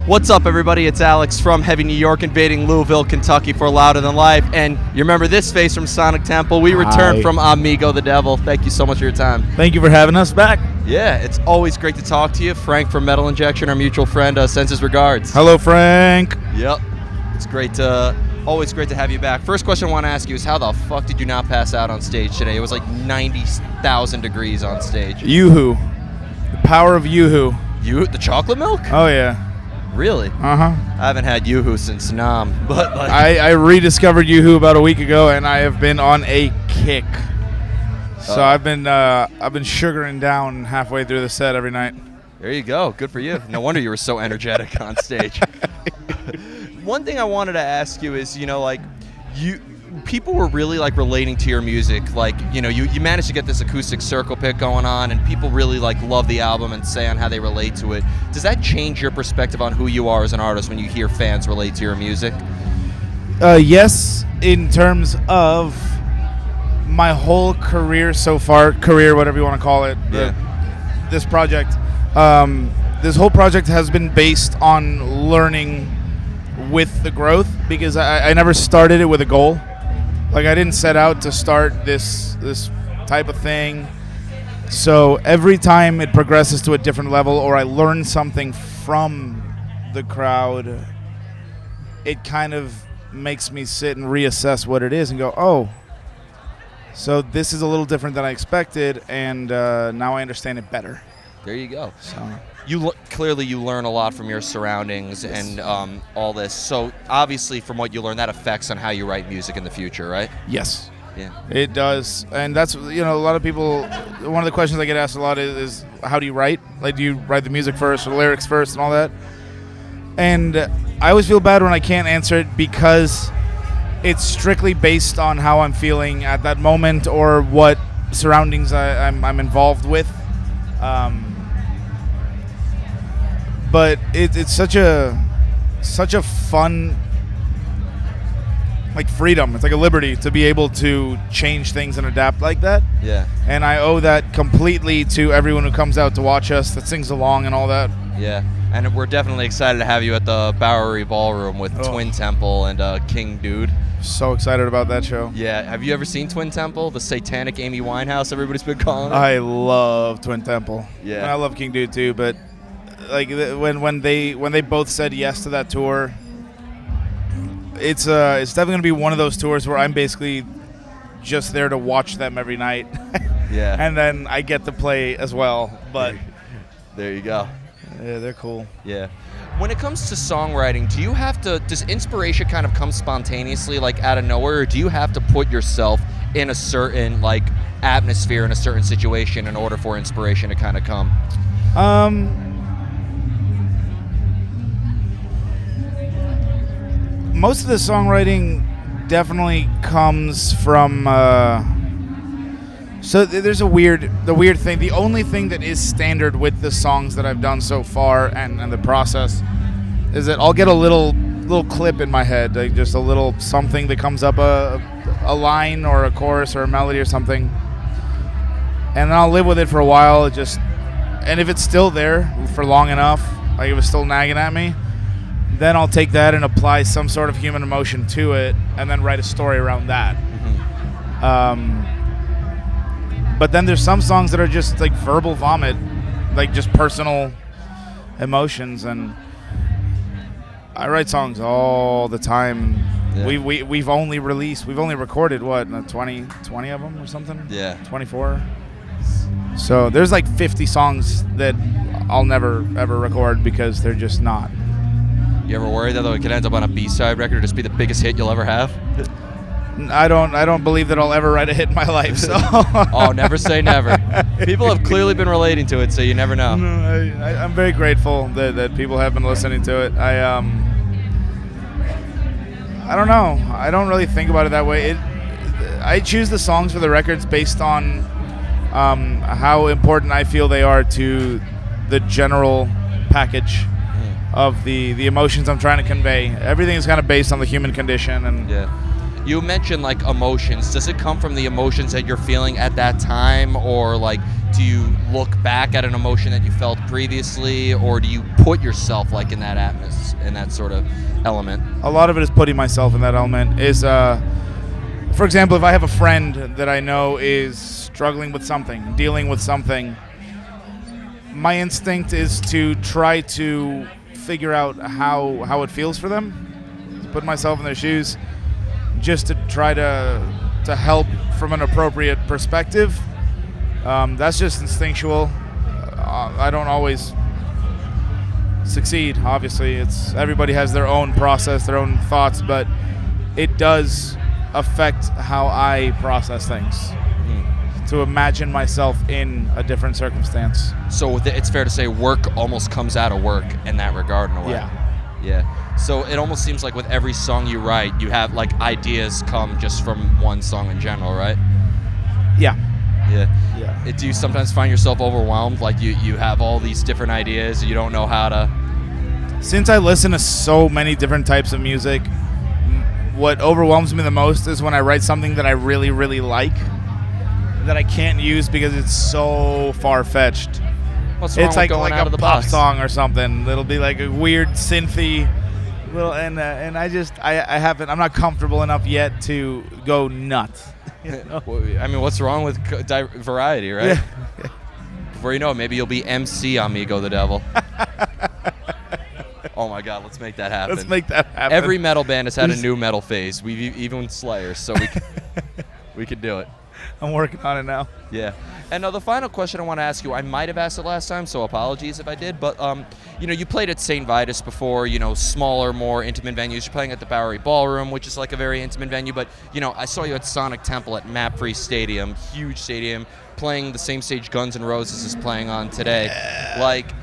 What's up, everybody? It's Alex from Heavy New York, invading Louisville, Kentucky for Louder Than Life. And you remember this face from Sonic Temple. We returned from Amigo the Devil. Thank you so much for your time. Thank you for having us back. Yeah, it's always great to talk to you. Frank from Metal Injection, our mutual friend, sends his regards. Hello, Frank. Yep. It's always great to have you back. First question I want to ask you is, how the fuck did you not pass out on stage today? It was like 90,000 degrees on stage. Yoo-hoo. The power of Yoo-hoo. The chocolate milk? Oh, yeah. Really? Uh-huh. I haven't had Yoo-hoo since Nam. But I rediscovered Yoo-hoo about a week ago, and I have been on a kick. So I've been sugaring down halfway through the set every night. There you go. Good for you. No wonder you were so energetic on stage. One thing I wanted to ask you is, people were really relating to your music. You managed to get this acoustic circle pit going on, and people really love the album and say on how they relate to it. Does that change your perspective on who you are as an artist when you hear fans relate to your music? Yes, in terms of my whole career so far, whatever you want to call it, this project. This whole project has been based on learning with the growth, because I never started it with a goal. I didn't set out to start this type of thing. So every time it progresses to a different level, or I learn something from the crowd, it kind of makes me sit and reassess what it is and go, oh, so this is a little different than I expected, and now I understand it better. There you go. So Clearly you learn a lot from your surroundings and all this. So obviously from what you learn, that affects on how you write music in the future, right? Yes. Yeah. It does. And that's, a lot of people, one of the questions I get asked a lot is how do you write? Do you write the music first or lyrics first and all that? And I always feel bad when I can't answer it, because it's strictly based on how I'm feeling at that moment or what surroundings I'm involved with. But it's such a fun, freedom. It's like a liberty to be able to change things and adapt like that. Yeah. And I owe that completely to everyone who comes out to watch us, that sings along and all that. Yeah. And we're definitely excited to have you at the Bowery Ballroom with Twin Temple and King Dude. So excited about that show. Yeah. Have you ever seen Twin Temple, the satanic Amy Winehouse everybody's been calling it? I love Twin Temple. Yeah. And I love King Dude too, but when they both said yes to that tour, it's definitely gonna be one of those tours where I'm basically just there to watch them every night. Yeah. And then I get to play as well. But there you go. Yeah, they're cool. Yeah. When it comes to songwriting, does inspiration kind of come spontaneously, out of nowhere, or do you have to put yourself in a certain atmosphere, in a certain situation, in order for inspiration to kind of come? Most of the songwriting definitely comes from. So there's the weird thing. The only thing that is standard with the songs that I've done so far and the process is that I'll get a little clip in my head, just a little something that comes up, a line or a chorus or a melody or something, and then I'll live with it for a while. And if it's still there for long enough, if it's still nagging at me, then I'll take that and apply some sort of human emotion to it, and then write a story around that. Mm-hmm. But then there's some songs that are just verbal vomit, just personal emotions, and I write songs all the time. Yeah. We've only recorded 20 of them or something? Yeah. 24. So there's 50 songs that I'll never ever record because they're just not. You ever worry that it could end up on a B-side record or just be the biggest hit you'll ever have? I don't believe that I'll ever write a hit in my life. So. Oh, never say never. People have clearly been relating to it, so you never know. I'm very grateful that people have been listening to it. I don't know. I don't really think about it that way. I choose the songs for the records based on how important I feel they are to the general package of the emotions I'm trying to convey. Everything is kind of based on the human condition, and yeah. You mentioned like emotions. Does it come from the emotions that you're feeling at that time, or like do you look back at an emotion that you felt previously, or do you put yourself like in that atmosphere, in that sort of element? A lot of it is putting myself in that element. Is for example, if I have a friend that I know is struggling with something, dealing with something, my instinct is to try to figure out how it feels for them, to put myself in their shoes, just to try to help from an appropriate perspective. That's just instinctual. I don't always succeed. Obviously, everybody has their own process, their own thoughts, but it does affect how I process things. To imagine myself in a different circumstance. So it's fair to say work almost comes out of work in that regard in a way. Yeah. So it almost seems like with every song you write, you have like ideas come just from one song in general, right? Yeah. Do you sometimes find yourself overwhelmed? Like you have all these different ideas, you don't know how to... Since I listen to so many different types of music, what overwhelms me the most is when I write something that I really, really like, that I can't use because it's so far-fetched. What's wrong It's with like going out a of the pop box? song or something. It'll be like a weird synthy little, and I'm not comfortable enough yet to go nuts. You know? I mean, what's wrong with variety, right? Yeah. Before you know it, maybe you'll be MC Amigo the Devil. Oh my God, let's make that happen. Let's make that happen. Every metal band has had a new metal phase. We've even Slayer, so we could do it. I'm working on it now. Yeah. And the final question I want to ask you, I might have asked it last time, so apologies if I did, but you played at St. Vitus before, smaller, more intimate venues. You're playing at the Bowery Ballroom, which is like a very intimate venue, but I saw you at Sonic Temple at Map Free Stadium, huge stadium, playing the same stage Guns N' Roses is playing on today. Yeah. Like,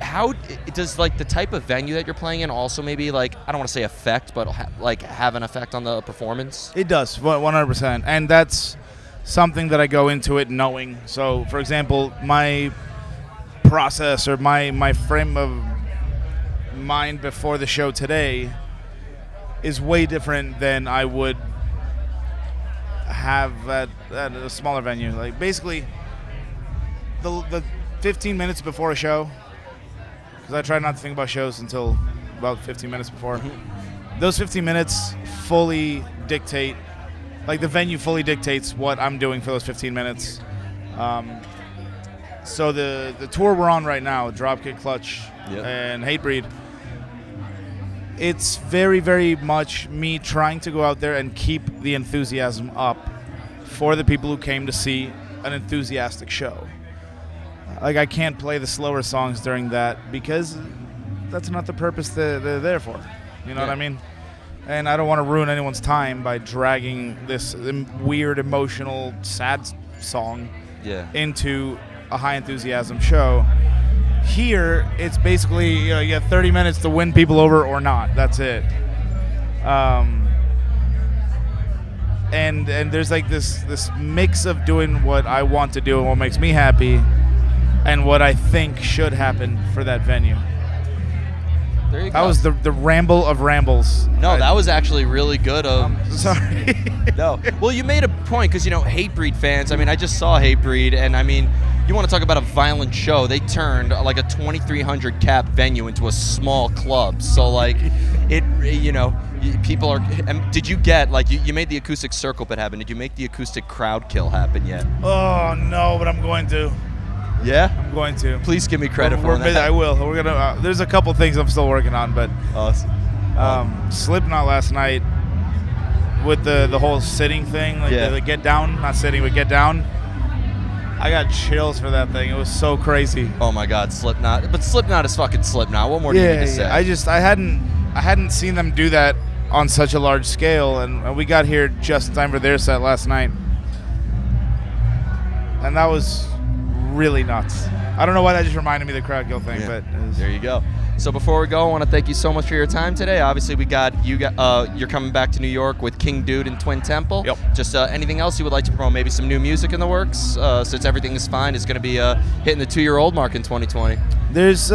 how does like the type of venue that you're playing in also maybe like, I don't want to say affect, but have an effect on the performance? It does, 100%, and that's something that I go into it knowing. So, for example, my process or my frame of mind before the show today is way different than I would have at a smaller venue. Like, basically, the 15 minutes before a show, because I try not to think about shows until about 15 minutes before. Mm-hmm. Those 15 minutes fully dictate, like the venue fully dictates what I'm doing for those 15 minutes. So the tour we're on right now, Dropkick Clutch and Hatebreed, it's very, very much me trying to go out there and keep the enthusiasm up for the people who came to see an enthusiastic show. Like, I can't play the slower songs during that because that's not the purpose they're there for. You know what I mean? And I don't want to ruin anyone's time by dragging this weird, emotional, sad song into a high enthusiasm show. Here, it's basically, you have 30 minutes to win people over or not. That's it. And there's like this mix of doing what I want to do and what makes me happy and what I think should happen for that venue. There you go. That was the ramble of rambles. No, that was actually really good. Sorry. No. Well, you made a point because, Hatebreed fans, I just saw Hatebreed, and you want to talk about a violent show. They turned like a 2,300 cap venue into a small club. So, like, people are... Did you get, like, you made the acoustic circle pit happen. Did you make the acoustic crowd kill happen yet? Oh, no, but I'm going to. Yeah? I'm going to. Please give me credit for that. I will. We're gonna. There's a couple things I'm still working on, but awesome. Slipknot last night with the whole sitting thing, like the get down, not sitting, but get down. I got chills for that thing. It was so crazy. Oh my God, Slipknot! But Slipknot is fucking Slipknot. What more do you need to say? I hadn't seen them do that on such a large scale, and we got here just in time for their set last night, and that was really nuts. I don't know why that just reminded me of the crowd kill thing, but there you go. So before we go, I want to thank you so much for your time today. Obviously, you're coming back to New York with King Dude and Twin Temple. Yep. Just anything else you would like to promote? Maybe some new music in the works, since everything is fine. It's going to be hitting the 2-year-old mark in 2020. There's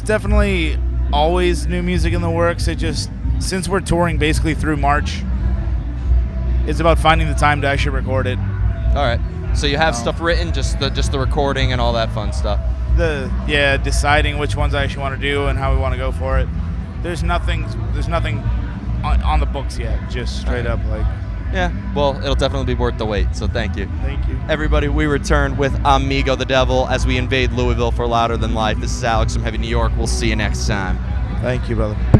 definitely always new music in the works. It just, since we're touring basically through March, It's about finding the time to actually record it. All right. So you have stuff written, just the recording and all that fun stuff. Deciding which ones I actually want to do and how we want to go for it. There's nothing on the books yet. Just straight up like. Yeah. Well, it'll definitely be worth the wait. So thank you. Thank you. Everybody, we return with Amigo the Devil as we invade Louisville for Louder Than Life. This is Alex from Heavy New York. We'll see you next time. Thank you, brother.